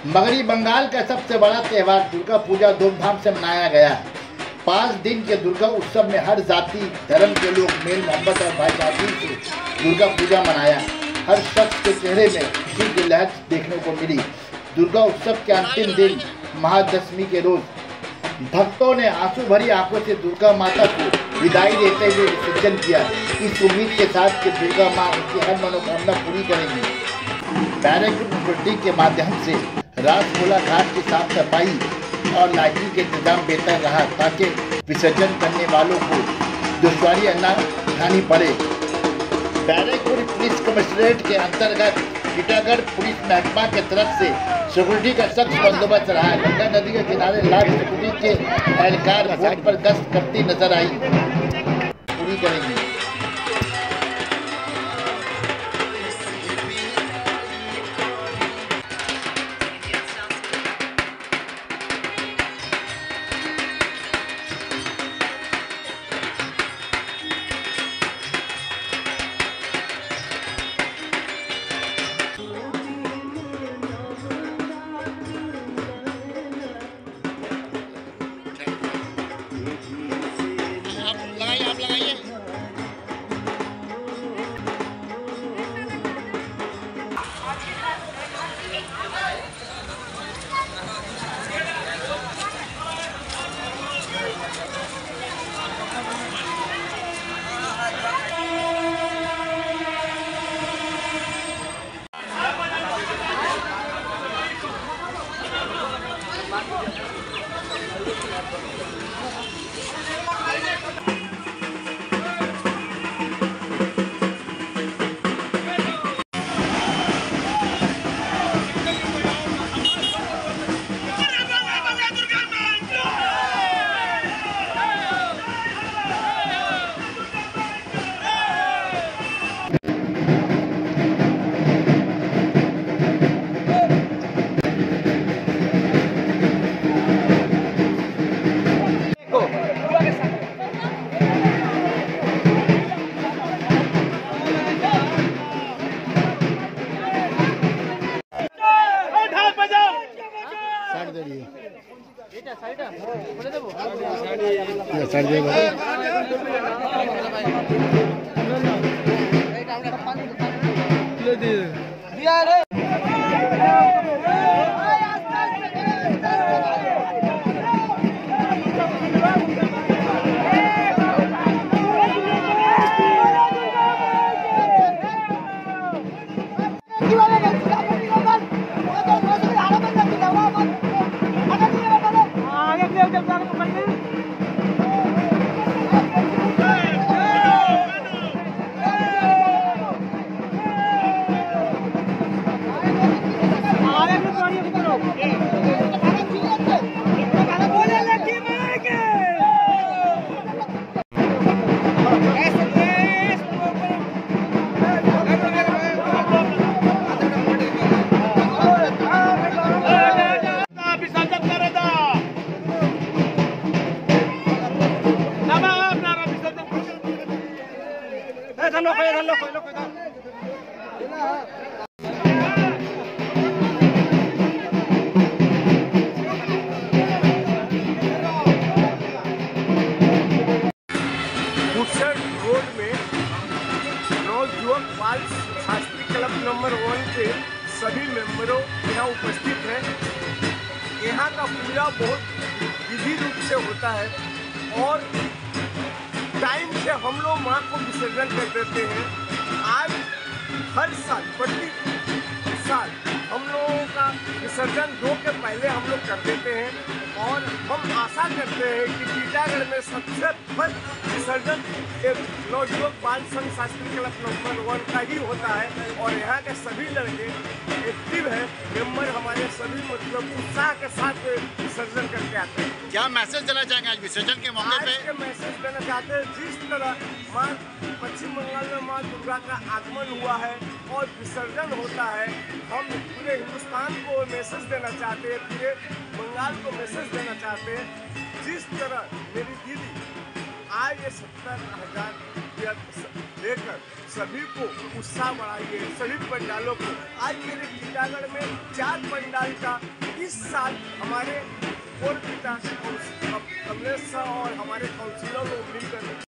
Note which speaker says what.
Speaker 1: मगरी बंगाल का सबसे बड़ा त्यौहार दुर्गा पूजा धूमधाम से मनाया गया। 5 दिन के दुर्गा उत्सव में हर जाति धर्म के लोग मेल मोहब्बत और भाईचारे से दुर्गा पूजा मनाया। हर शख्स के चेहरे में खुशी की लहर देखने को मिली। दुर्गा उत्सव के अंतिम दिन महादशमी के रोज भक्तों ने आंसू भरी आंखों से दुर्गा माता को विदाई देते हुए विसर्जन किया, इस उम्मीद के साथ कि दुर्गा माँ उनकी हर मनोकामना पूरी करेंगी। बैरेकुड मुखर्जी के माध्यम से रासगोला घाट की साफ सफाई और लाइटिंग के इंतजाम बेहतर रहा ताकि विसर्जन करने वालों को दुश्वारी न उठानी पड़े। बैरेकुड पुलिस कमिश्नरेट के अंतर्गत टीटागढ़ पुलिस महकमा के तरफ से सिक्योरिटी का सख्त बंदोबस्त रहा। गंगा नदी के किनारे लाख सिक्योरिटी के एहलकार बोट पर गश्त करती नजर आई, पूरी करेंगी। आप लगाइए।
Speaker 2: शास्त्री क्लब नंबर 1 के सभी मेंबरों यहाँ उपस्थित हैं। यहाँ का पूजा बहुत विधि रूप से होता है और टाइम से हम लोग माँ को विसर्जन कर देते हैं। आज हर साल प्रति साल हम लोगों का विसर्जन 2 के पहले हम लोग कर देते हैं और हम आशा करते हैं कि टीटागढ़ में सबसे फर्स्ट विसर्जन एक नवयुवक बाल संघ शास्त्री क्लब नंबर 1 का ही होता है और यहाँ के सभी लड़के एक्टिव है, मेंबर हमारे सभी मतलब उत्साह के साथ विसर्जन करके आते हैं।
Speaker 1: क्या मैसेज देना चाहेंगे आज विसर्जन के मौके पे?
Speaker 2: आज के मैसेज देना चाहते हैं, जिस तरह माँ पश्चिम बंगाल में माँ दुर्गा का आगमन हुआ है और विसर्जन होता है, हम पूरे हिंदुस्तान को मैसेज देना चाहते हैं, पूरे बंगाल को मैसेज देना चाहते हैं। जिस तरह मेरी दीदी आज ये 70,000 देकर सभी को उत्साह बढ़ाइए, सभी पंडालों को। आज मेरे टीटागढ़ में 4 पंडाल का इस साल हमारे पूर्व पिता कमलेश और हमारे काउंसिलर लोग मिलकर